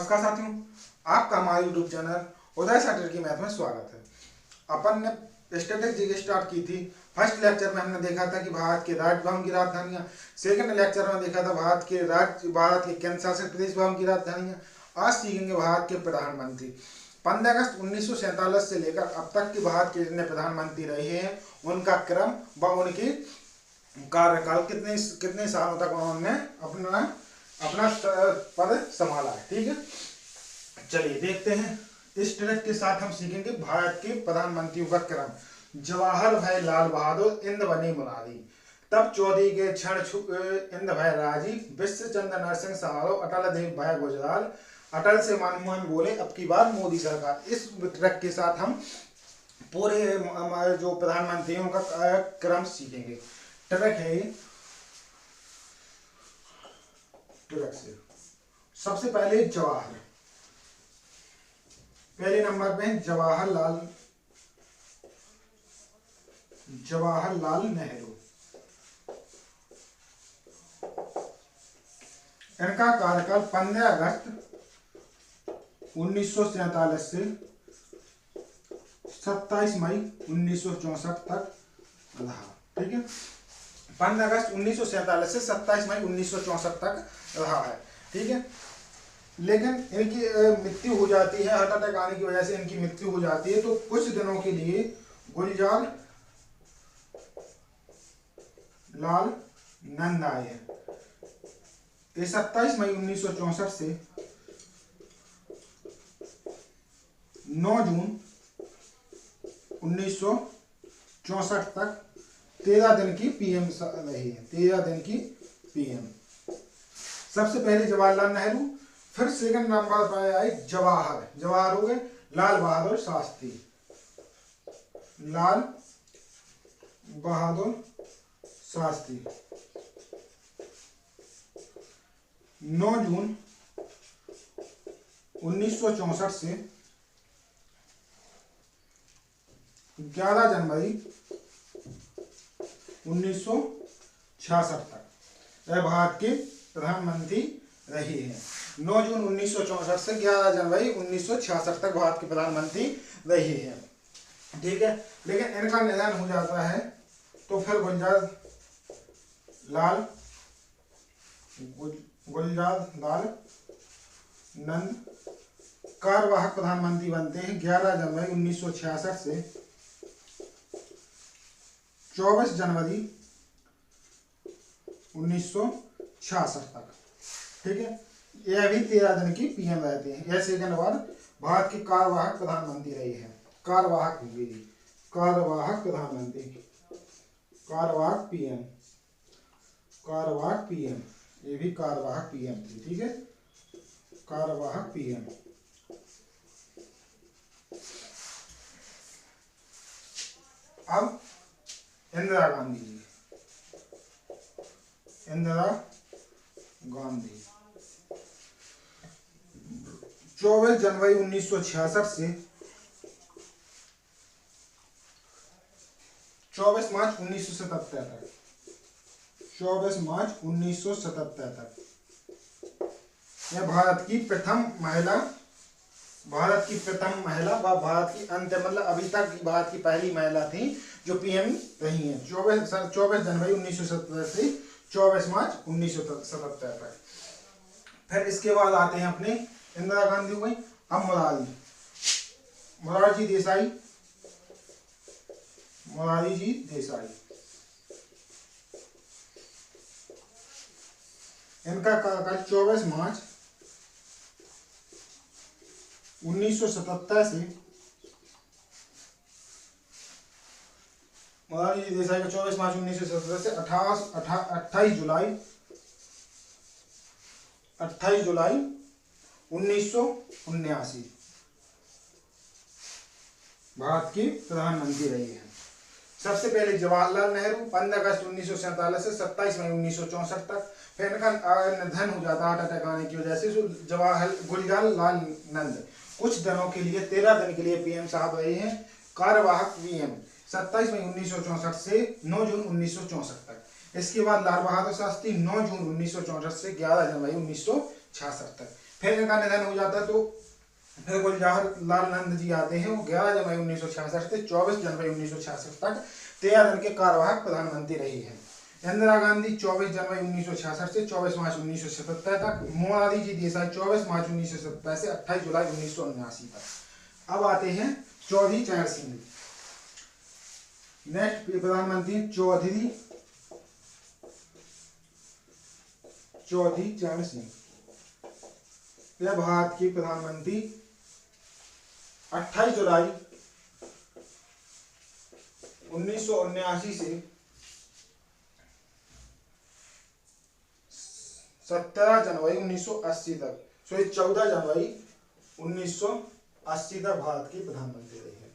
नमस्कार साथियों, आपका हमारे यूट्यूब चैनल उदय सैटरकी मैथ में स्वागत है। अपन ने स्ट्रेटेजी स्टार्ट की थी। फर्स्ट लेक्चर में हमने देखा था कि भारत के राज्य भवन की राजधानियां, सेकंड लेक्चर में देखा था भारत के केंद्र शासित प्रदेश भवन की राजधानियां। आज सीखेंगे भारत के प्रधानमंत्री। 15 अगस्त 1947 से लेकर अब तक के भारत के जितने प्रधानमंत्री रहे हैं उनका क्रम व उनकी कार्यकाल कितने सालों तक उन्होंने अपना पद संभाला है। ठीक है, चलिए देखते हैं। इस ट्रैक के साथ हम सीखेंगे भारत के प्रधानमंत्रियों का क्रम। जवाहर भाई लाल बहादुर इंद बनी मुरारी, तब चौधरी के क्षण इंद भाई राजीव, विश्व चंद्र नरसिंह समारोह, अटल देव भाई गुजराल, अटल से मनमोहन बोले अब की बार मोदी सरकार। इस ट्रैक के साथ हम पूरे जो प्रधानमंत्रियों का क्रम सीखेंगे। ट्रैक है ट्रैक से सबसे पहले जवाहर, पहले नंबर पे जवाहरलाल नेहरू। इनका कार्यकाल 15 अगस्त 1947 से 27 मई 1964 तक रहा। ठीक है, 15 अगस्त 1947 से 27 मई 1964 तक रहा है। ठीक है, लेकिन इनकी मृत्यु हो जाती है, हार्ट अटैक आने की वजह से इनकी मृत्यु हो जाती है। तो कुछ दिनों के लिए गुलजार लाल नंद आए हैं। ये 27 मई 1964 से 9 जून 1964 तक 13 दिन की पीएम रही है। 13 दिन की पीएम। सबसे पहले जवाहरलाल नेहरू, फिर सेकंड नंबर पर आए जवाहर हो गए लाल बहादुर शास्त्री। लाल बहादुर शास्त्री 9 जून 1964 से 11 जनवरी 1966 तक यह भारत के प्रधानमंत्री रहे हैं। 9 जून 1964 से 11 जनवरी 1966 तक भारत के प्रधानमंत्री रहे हैं। ठीक है, लेकिन इनका निधन हो जाता है तो फिर गुलजार लाल नंद कार्यवाहक प्रधानमंत्री बनते हैं 11 जनवरी 1966 से 24 जनवरी 1966 तक। ठीक है, यह भी 13 दिन की पीएम रहते हैं। यह सेकंड बार भारत के कार्यवाहक प्रधानमंत्री रहे हैं। कार्यवाहक प्रधानमंत्री, कार्यवाहक पीएम, ये भी कार्यवाहक पीएम थी। ठीक है, कार्यवाहक पीएम। अब इंदिरा गांधी 24 जनवरी 1966 से 24 मार्च 1977 तक। 24 मार्च 1977 तक यह भारत की प्रथम महिला व भारत की अंत मतलब अभी तक भारत की पहली महिला थी जो पीएम रही हैं। 24 जनवरी 1977 से 24 मार्च 1977 तक। फिर इसके बाद आते हैं अपने इंदिरा गांधी हुई। अब मोरारजी देसाई। इनका कार्यकाल 24 मार्च 1977 से मोरारजी देसाई का 24 मार्च 1977 से 28 जुलाई 1979 भारत के प्रधानमंत्री रहे हैं। सबसे पहले जवाहरलाल नेहरू 15 अगस्त 1947 से 27 मई 1964 तक। फिर इनका निधन हो जाता हार्ट अटैक आने की वजह से। गुलजार लाल नंद कुछ दिनों के लिए 13 दिन के लिए पीएम साहब रहे हैं। कार्यवाहक पीएम 27 मई 1964 से 9 जून 1964 तक। इसके बाद लाल बहादुर शास्त्री 9 जून 1964 से 11 जनवरी 1966 तक। फिर इनका निधन हो जाता तो फिर गुलजार लाल नंद जी आते हैं। वो 11 जनवरी 1966 से 24 जनवरी 1966 तक 13 दिन के कार्यवाहक प्रधानमंत्री रही है। इंदिरा गांधी 24 जनवरी 1966 से 24 मार्च 1977 तक। मोरारजी जी देसाई 24 मार्च 1977 से 28 जुलाई 1979 तक। अब आते हैं चौधरी चरण सिंह। नेक्स्ट प्रधानमंत्री चौधरी चरण सिंह। यह भारत के प्रधानमंत्री 28 जुलाई 1979 से 17 जनवरी 1980 तक, सॉरी 14 जनवरी 1980 तक भारत के प्रधानमंत्री रहे हैं।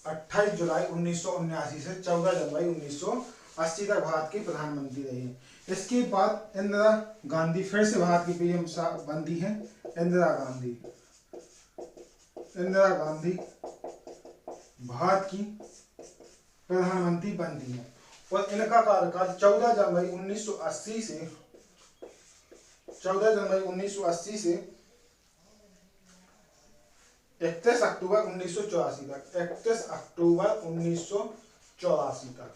28 जुलाई 1979 से 14 जनवरी 1980 तक भारत के प्रधानमंत्री रहे हैं। इसके बाद इंदिरा गांधी फिर से भारत की पीएम बनती है। इंदिरा गांधी भारत की प्रधानमंत्री बनती है और इनका कार्यकाल 14 जनवरी 1980 से 31 अक्टूबर 1984 तक। 31 अक्टूबर 1984 तक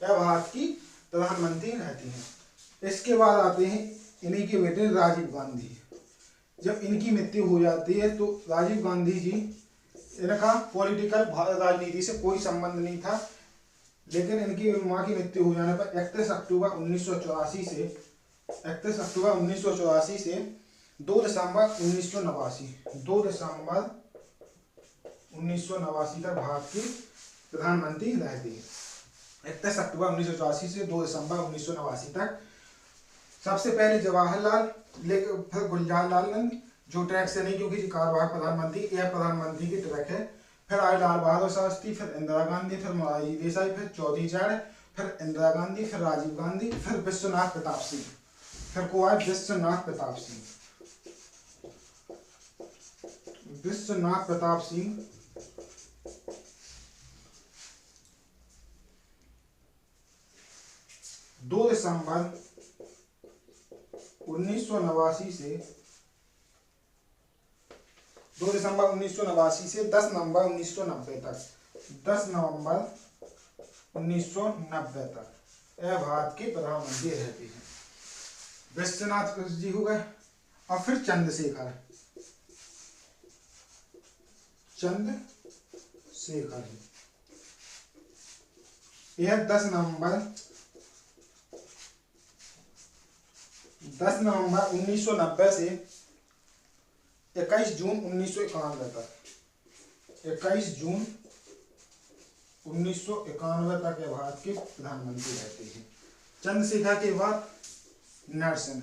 यह भारत की प्रधानमंत्री रहती हैं। इसके बाद आते हैं इन्हीं के बेटे राजीव गांधी। जब इनकी मृत्यु हो जाती है तो राजीव गांधी जी, इनका पॉलिटिकल राजनीति से कोई संबंध नहीं था, लेकिन इनकी मां की मृत्यु हो जाने पर 31 अक्टूबर 1984 से 2 दिसंबर 1989 तक भारत की प्रधानमंत्री रहती है। 31 अक्टूबर 1984 से 2 दिसंबर 1989 तक। सबसे पहले जवाहरलाल, फिर गुलजार लाल नंद, जो ट्रैक से नहीं क्योंकि कार्यवाहक प्रधानमंत्री, यह प्रधानमंत्री की ट्रैक है। फिर आए लाल बहादुर शास्त्री, फिर इंदिरा गांधी, फिर मोरारजी देसाई, फिर चौधरी चरण, फिर इंदिरा गांधी, फिर राजीव गांधी, फिर विश्वनाथ प्रताप सिंह, फिर को आए विश्वनाथ प्रताप सिंह। 2 दिसंबर 1989 से 2 दिसंबर 1989 से 10 नवंबर 1990 तक। 10 नवंबर 1990 तक यह भारत के प्रधानमंत्री रहते हैं। विश्वनाथ जी हो गए और फिर चंद्रशेखर यह 10 नवंबर 1990 से 21 जून 1991 तक। 21 जून 1991 तक यह भारत के प्रधानमंत्री रहते हैं। चंद्रशेखर के बाद नरसिंह।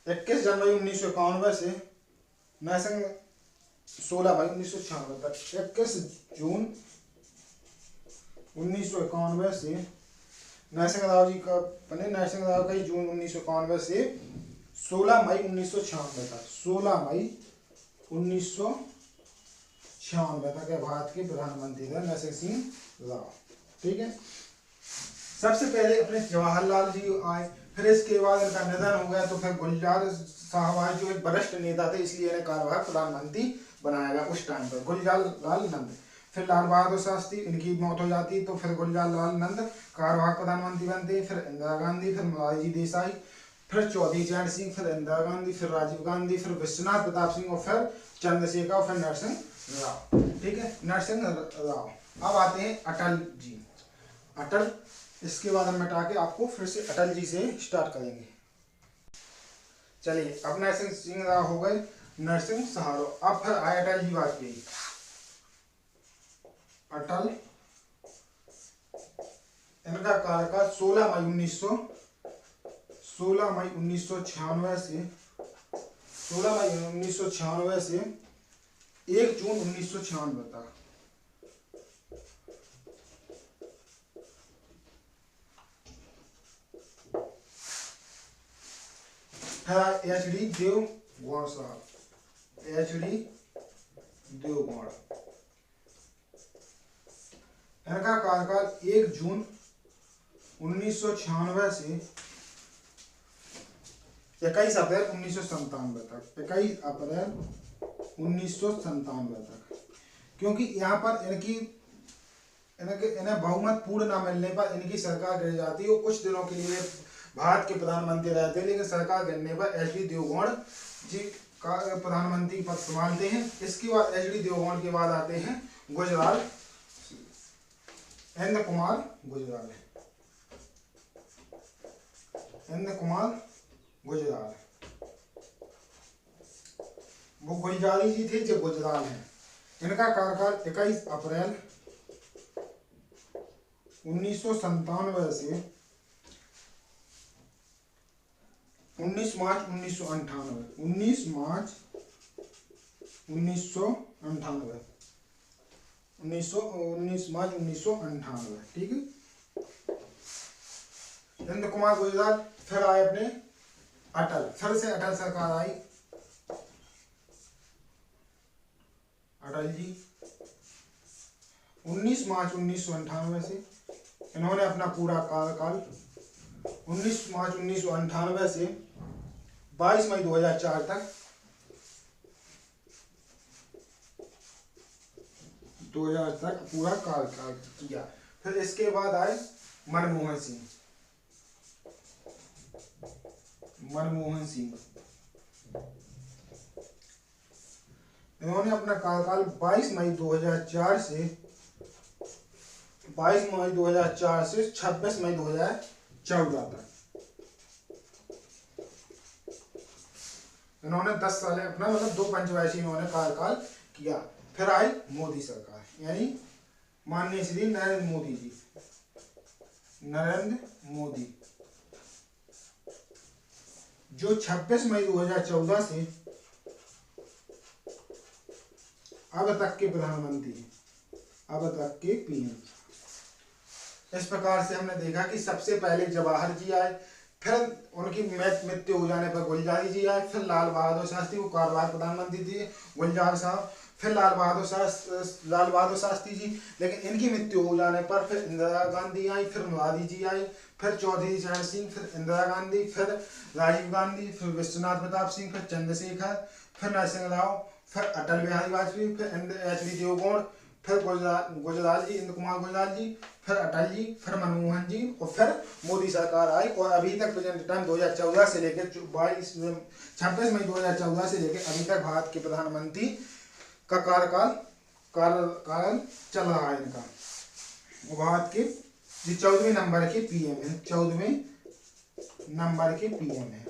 इक्कीस जनवरी 1991 से नरसिंह 16 मई 1996 तक। 21 जून 1991 से नरसिंह राव जी का बने। नरसिंह राव का जून 1991 से 16 मई 1996 तक। 16 मई 1996 तक भारत के प्रधानमंत्री थे नरसिंह सिंह राव। ठीक है। सबसे पहले अपने जवाहरलाल जी आए, फिर इसके बाद इनका निधन हो गया तो फिर गुलजार साहब आए जो एक वरिष्ठ नेता थे, इसलिए इन्हें कार्यवाहक प्रधानमंत्री बनाया गया उस टाइम पर, गुलजार लाल नंद। फिर लाल बहादुर शास्त्री, इनकी मौत हो जाती तो फिर गुलजार लाल नंद कार्यवाहक प्रधानमंत्री बनते। फिर इंदिरा गांधी, फिर मोरारजी देसाई, फिर चौधरी चरण सिंह, फिर इंदिरा गांधी, फिर राजीव गांधी, फिर विश्वनाथ प्रताप सिंह और फिर चंद्रशेखर और फिर नरसिंह राव। ठीक है, नरसिंह राव। अब आते हैं अटल जी। अटल, इसके बाद हम मिटा के आपको फिर से अटल जी से स्टार्ट करेंगे। चलिए, अब नरसिंह सिंह राव हो गए, नरसिंह सहारो। अब फिर आए अटल जी वाजपेयी। अटल, इनका कार्यकाल 16 मई 1996 से 1 जून 1996 तक। एच.डी. देवगौड़ा साहब, एच.डी. देवगौड़ा। इनका कार्यकाल 1 जून 1996 से 21 अप्रैल 1997 तक, 21 अप्रैल 1997 तक। क्योंकि यहाँ पर इन्हें बहुमत पूर्ण न मिलने पर इनकी सरकार गिर जाती है। वो कुछ दिनों के लिए भारत के प्रधानमंत्री रहते हैं, लेकिन सरकार गिरने पर एच.डी. देवगौड़ा जी का प्रधानमंत्री पद संभालते हैं। इसके बाद एच.डी. देवगौड़ा के बाद आते हैं गुजराल, इंद्र कुमार गुजराल, इंद्र कुमार गुजराल। वो गुजराली जी थे जो गुजराल हैं। इनका कार्यकाल 21 अप्रैल 1997 से 19 मार्च 1998, 19 मार्च 1998, 19 मार्च 1998, ठीक है। इंद्र कुमार गुजराल फिर आए अपने अटल, फिर से अटल सरकार आई, अटल जी 19 मार्च 1998 से इन्होंने अपना पूरा कार्यकाल 19 मार्च 1998 से 22 मई 2004 तक 2000 तक पूरा कार्यकाल किया। फिर इसके बाद आए मनमोहन सिंह, मनमोहन सिंह। इन्होंने अपना कार्यकाल 22 मई 2004 से 22 मई 2004 से 26 मई 2014 तक इन्होंने 10 साल अपना मतलब 2 पंचवर्षीय इन्होंने कार्यकाल किया। फिर आई मोदी सरकार, यानी माननीय श्री नरेंद्र मोदी जी, नरेंद्र मोदी, जो 26 मई 2014 से अब तक के प्रधानमंत्री, अब तक के पीएम। इस प्रकार से हमने देखा कि सबसे पहले जवाहर जी आए, फिर उनकी मृत्यु हो जाने पर गुलजार जी आए, फिर लाल बहादुर शास्त्री को कार्यवाहक प्रधानमंत्री थे गुलजार साहब, फिर लाल बहादुर शास्त्री जी, लेकिन इनकी मृत्यु हो जाने पर फिर इंदिरा गांधी आई, फिर मुरारी जी आई, फिर चौधरी चरण सिंह, फिर इंदिरा गांधी, फिर राजीव गांधी, फिर विश्वनाथ प्रताप सिंह, फिर चंद्रशेखर, फिर नरसिंह राव, फिर अटल बिहारी वाजपेयी, फिर एच.डी. देवगौड़ा, फिर गुजराल जी, इंद्र कुमार गुजराल जी, फिर अटल जी, फिर मनमोहन जी और फिर मोदी सरकार आई। और अभी तक प्रेजेंट टाइम 2014 से लेकर 26 मई 2014 से लेकर अभी तक भारत के प्रधानमंत्री का कार्यकाल चल रहा है इनका। भारत के 14वें नंबर के पीएम है, 14वें नंबर के पीएम है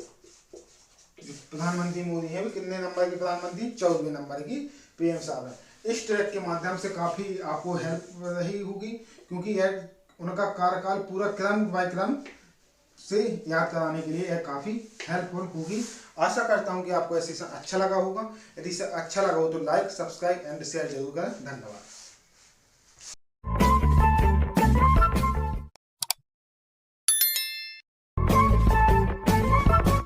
प्रधानमंत्री मोदी है। कितने नंबर के प्रधानमंत्री? 14वें नंबर की पीएम साहब है। इस ट्रैक के माध्यम से काफी आपको हेल्प रही होगी, क्योंकि यह उनका कार्यकाल पूरा क्रम बाय क्रम से याद कराने के लिए यह काफी हेल्पफुल होगी। आशा करता हूं कि आपको यह सेशन अच्छा लगा होगा। यदि अच्छा लगा हो तो लाइक, सब्सक्राइब एंड शेयर जरूर करें। धन्यवाद।